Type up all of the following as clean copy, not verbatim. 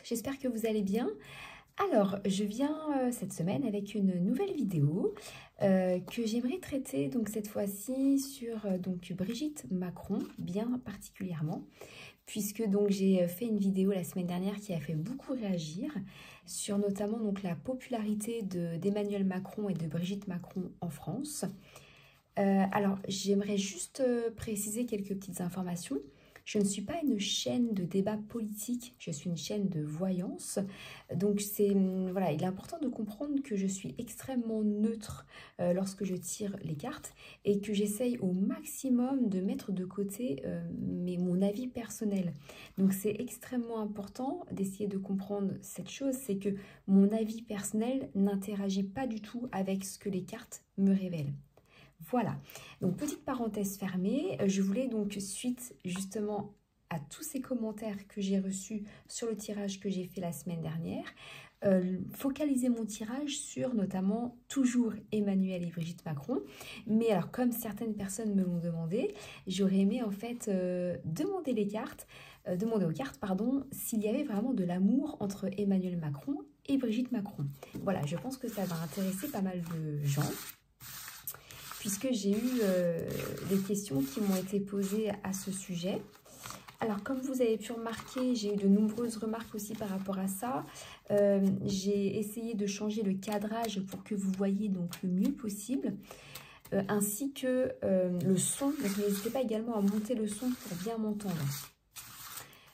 j'espère que vous allez bien. Alors, je viens cette semaine avec une nouvelle vidéo que j'aimerais traiter donc cette fois-ci sur Brigitte Macron, bien particulièrement, puisque donc j'ai fait une vidéo la semaine dernière qui a fait beaucoup réagir sur notamment donc la popularité d'Emmanuel Macron et de Brigitte Macron en France. Alors, j'aimerais juste préciser quelques petites informations. Je ne suis pas une chaîne de débat politique, je suis une chaîne de voyance. Donc, voilà, il est important de comprendre que je suis extrêmement neutre lorsque je tire les cartes et que j'essaye au maximum de mettre de côté mon avis personnel. Donc, c'est extrêmement important d'essayer de comprendre cette chose, c'est que mon avis personnel n'interagit pas du tout avec ce que les cartes me révèlent. Voilà, donc petite parenthèse fermée, je voulais donc suite justement à tous ces commentaires que j'ai reçus sur le tirage que j'ai fait la semaine dernière, focaliser mon tirage sur notamment toujours Emmanuel et Brigitte Macron. Mais alors comme certaines personnes me l'ont demandé, j'aurais aimé en fait demander aux cartes s'il y avait vraiment de l'amour entre Emmanuel Macron et Brigitte Macron. Voilà, je pense que ça va intéresser pas mal de gens, puisque j'ai eu des questions qui m'ont été posées à ce sujet. Alors, comme vous avez pu remarquer, j'ai eu de nombreuses remarques aussi par rapport à ça. J'ai essayé de changer le cadrage pour que vous voyez donc le mieux possible, ainsi que le son. Donc, n'hésitez pas également à monter le son pour bien m'entendre.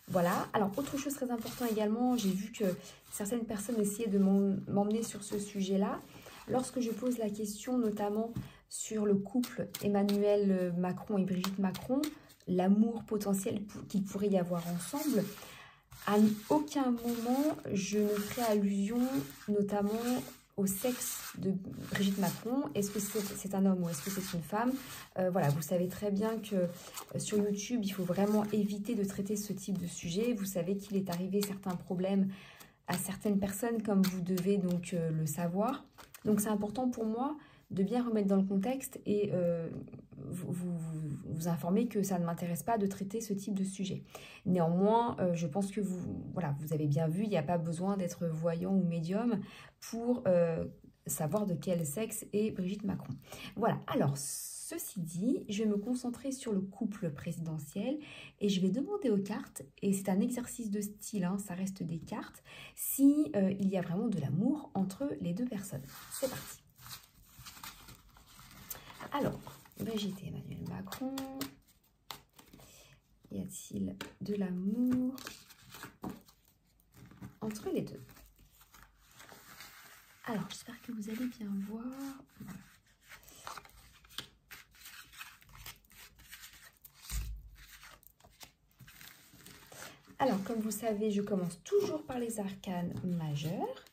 Voilà. Alors, autre chose très importante également, j'ai vu que certaines personnes essayaient de m'emmener sur ce sujet-là. Lorsque je pose la question, notamment sur le couple Emmanuel Macron et Brigitte Macron, l'amour potentiel qu'il pourrait y avoir ensemble, à aucun moment je ne ferai allusion notamment au sexe de Brigitte Macron. Est-ce que c'est un homme ou est-ce que c'est une femme? Voilà, vous savez très bien que sur YouTube, il faut vraiment éviter de traiter ce type de sujet. Vous savez qu'il est arrivé certains problèmes à certaines personnes, comme vous devez donc le savoir. Donc c'est important pour moi de bien remettre dans le contexte et vous informer que ça ne m'intéresse pas de traiter ce type de sujet. Néanmoins, je pense que vous avez bien vu, il n'y a pas besoin d'être voyant ou médium pour savoir de quel sexe est Brigitte Macron. Voilà, alors ceci dit, je vais me concentrer sur le couple présidentiel et je vais demander aux cartes, et c'est un exercice de style, hein, ça reste des cartes, si il y a vraiment de l'amour entre les deux personnes. C'est parti. Alors, Brigitte et Emmanuel Macron, y a-t-il de l'amour entre les deux? Alors, j'espère que vous allez bien voir. Voilà. Alors, comme vous savez, je commence toujours par les arcanes majeures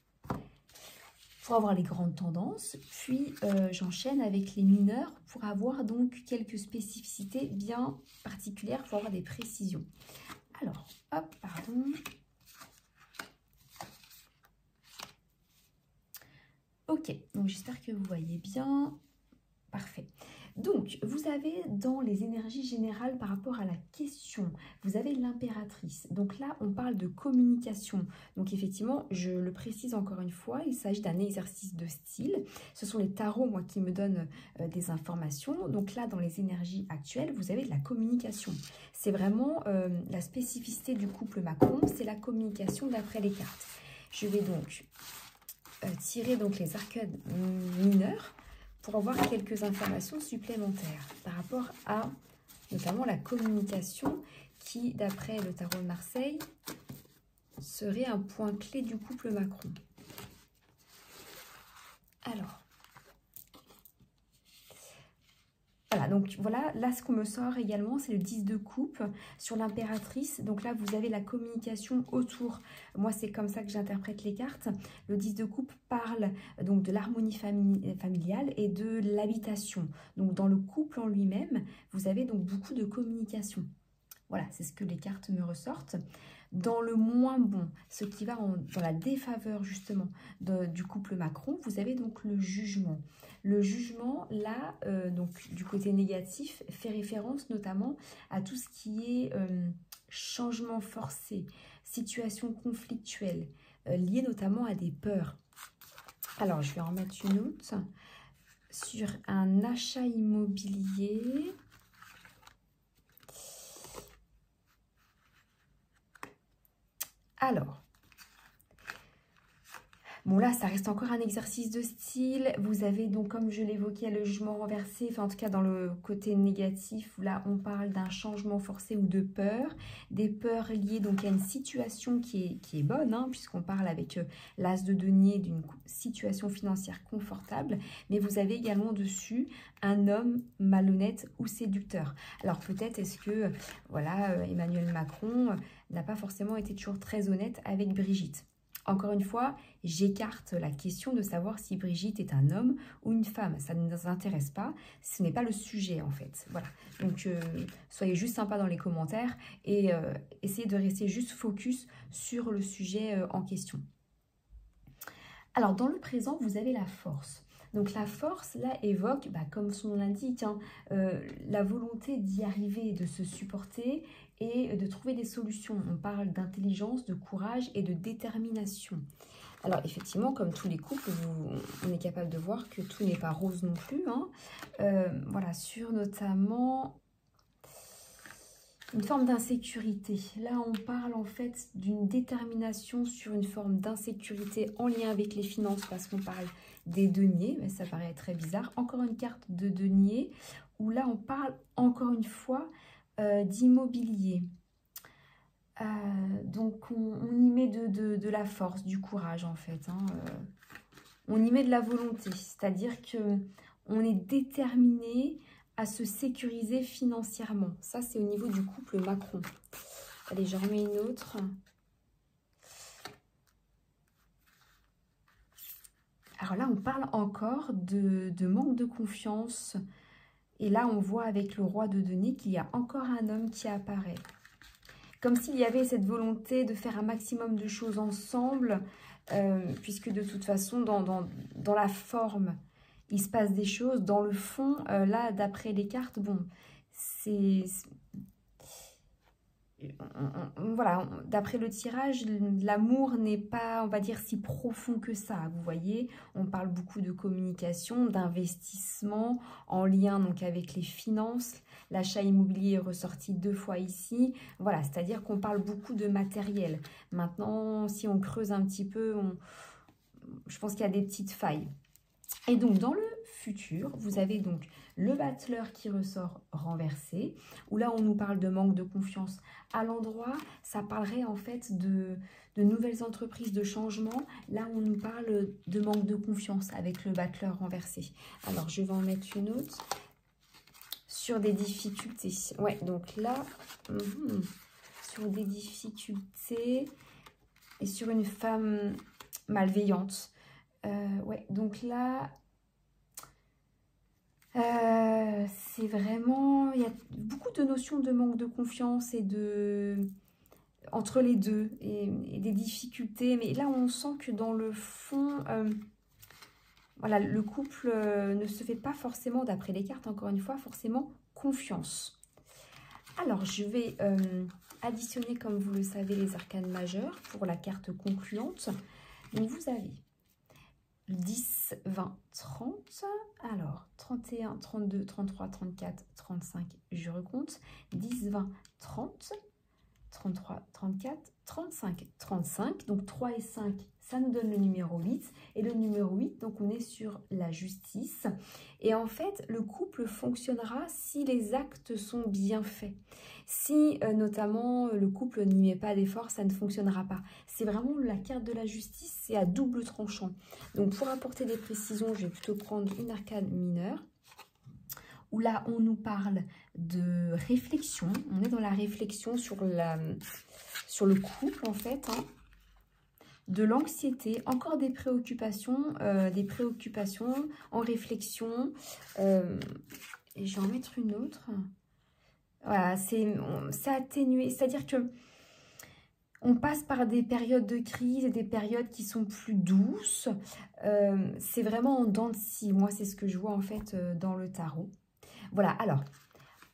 pour avoir les grandes tendances, puis j'enchaîne avec les mineurs pour avoir donc quelques spécificités bien particulières, pour avoir des précisions. Alors, hop, pardon. Ok, donc j'espère que vous voyez bien. Parfait. Donc, vous avez dans les énergies générales par rapport à la question, vous avez l'impératrice. Donc là, on parle de communication. Donc effectivement, je le précise encore une fois, il s'agit d'un exercice de style. Ce sont les tarots, moi, qui me donnent des informations. Donc là, dans les énergies actuelles, vous avez de la communication. C'est vraiment la spécificité du couple Macron, c'est la communication d'après les cartes. Je vais donc tirer donc les arcanes mineurs pour avoir quelques informations supplémentaires par rapport à notamment la communication qui, d'après le tarot de Marseille, serait un point clé du couple Macron. Alors, voilà, donc voilà, là ce qu'on me sort également, c'est le 10 de coupe sur l'impératrice. Donc là, vous avez la communication autour. Moi, c'est comme ça que j'interprète les cartes. Le 10 de coupe parle donc de l'harmonie familiale et de l'habitation. Donc dans le couple en lui-même, vous avez donc beaucoup de communication. Voilà, c'est ce que les cartes me ressortent. Dans le moins bon, ce qui va dans la défaveur justement du couple Macron, vous avez donc le jugement. Le jugement, là, donc du côté négatif, fait référence notamment à tout ce qui est changement forcé, situation conflictuelle, liée notamment à des peurs. Alors, je vais en mettre une autre sur un achat immobilier. Alors, bon là, ça reste encore un exercice de style. Vous avez donc, comme je l'évoquais, le jugement renversé, enfin en tout cas dans le côté négatif, où là on parle d'un changement forcé ou de peur. Des peurs liées donc à une situation qui est bonne, hein, puisqu'on parle avec l'as de denier d'une situation financière confortable. Mais vous avez également dessus un homme malhonnête ou séducteur. Alors peut-être est-ce que, voilà, Emmanuel Macron n'a pas forcément été toujours très honnête avec Brigitte. Encore une fois, j'écarte la question de savoir si Brigitte est un homme ou une femme. Ça ne nous intéresse pas. Ce n'est pas le sujet, en fait. Voilà. Donc, soyez juste sympa dans les commentaires et essayez de rester juste focus sur le sujet en question. Alors, dans le présent, vous avez la force. Donc, la force, là, évoque, comme son nom l'indique, hein, la volonté d'y arriver, de se supporter et de trouver des solutions. On parle d'intelligence, de courage et de détermination. Alors, effectivement, comme tous les couples, on est capable de voir que tout n'est pas rose non plus. Hein. Voilà, sur notamment une forme d'insécurité. Là, on parle en fait d'une détermination sur une forme d'insécurité en lien avec les finances parce qu'on parle des deniers, mais ça paraît très bizarre. Encore une carte de denier où là, on parle encore une fois d'immobilier. Donc, on y met de la force, du courage en fait. Hein. On y met de la volonté, c'est-à-dire qu'on est déterminé à se sécuriser financièrement. Ça, c'est au niveau du couple Macron. Allez, j'en remets une autre. Alors là, on parle encore de manque de confiance. Et là, on voit avec le roi de denier qu'il y a encore un homme qui apparaît. Comme s'il y avait cette volonté de faire un maximum de choses ensemble, puisque de toute façon, dans la forme, il se passe des choses. Dans le fond, là, d'après les cartes, bon, voilà, d'après le tirage, l'amour n'est pas, on va dire, si profond que ça. Vous voyez, on parle beaucoup de communication, d'investissement en lien donc avec les finances. L'achat immobilier est ressorti 2 fois ici. Voilà, c'est-à-dire qu'on parle beaucoup de matériel. Maintenant, si on creuse un petit peu, je pense qu'il y a des petites failles. Et donc, dans le futur, vous avez donc le battleur qui ressort renversé, où là, on nous parle de manque de confiance à l'endroit. Ça parlerait en fait de nouvelles entreprises, de changement. Là, on nous parle de manque de confiance avec le battleur renversé. Alors, je vais en mettre une autre sur des difficultés. Ouais, donc là, sur des difficultés et sur une femme malveillante. Ouais, donc là, c'est vraiment, il y a beaucoup de notions de manque de confiance et entre les deux et des difficultés. Mais là, on sent que dans le fond, voilà, le couple ne se fait pas forcément, d'après les cartes, encore une fois, forcément confiance. Alors, je vais additionner, comme vous le savez, les arcanes majeures pour la carte concluante. Donc, vous avez 10, 20, 30, alors 31, 32, 33, 34, 35, je recompte, 10, 20, 30, 33, 34, 35, 35, donc 3 et 5, ça nous donne le numéro 8, et le numéro 8, donc on est sur la justice, et en fait, le couple fonctionnera si les actes sont bien faits. Si notamment le couple n'y met pas d'effort, ça ne fonctionnera pas. C'est vraiment la carte de la justice, c'est à double tranchant. Donc pour apporter des précisions, je vais plutôt prendre une arcane mineure, où là on nous parle de réflexion. On est dans la réflexion sur le couple en fait, hein. De l'anxiété, encore des préoccupations en réflexion. Et je vais en mettre une autre. Voilà, c'est atténué, c'est-à-dire que on passe par des périodes de crise et des périodes qui sont plus douces. C'est vraiment en dents de scie. Moi, c'est ce que je vois en fait dans le tarot. Voilà, alors,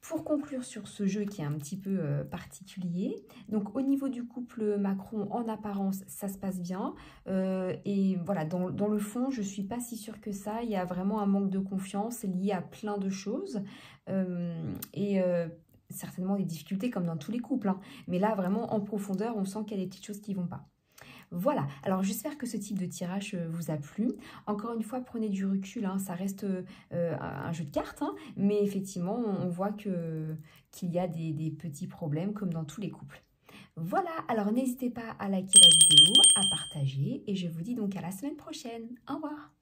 Pour conclure sur ce jeu qui est un petit peu particulier, donc au niveau du couple Macron, en apparence, ça se passe bien. Et voilà, dans le fond, je ne suis pas si sûre que ça. Il y a vraiment un manque de confiance lié à plein de choses. Certainement des difficultés comme dans tous les couples, hein. Mais là, vraiment, en profondeur, on sent qu'il y a des petites choses qui ne vont pas. Voilà, alors j'espère que ce type de tirage vous a plu. Encore une fois, prenez du recul, hein, ça reste un jeu de cartes, hein, mais effectivement, on voit qu'il y a des petits problèmes comme dans tous les couples. Voilà, alors n'hésitez pas à liker la vidéo, à partager, et je vous dis donc à la semaine prochaine. Au revoir.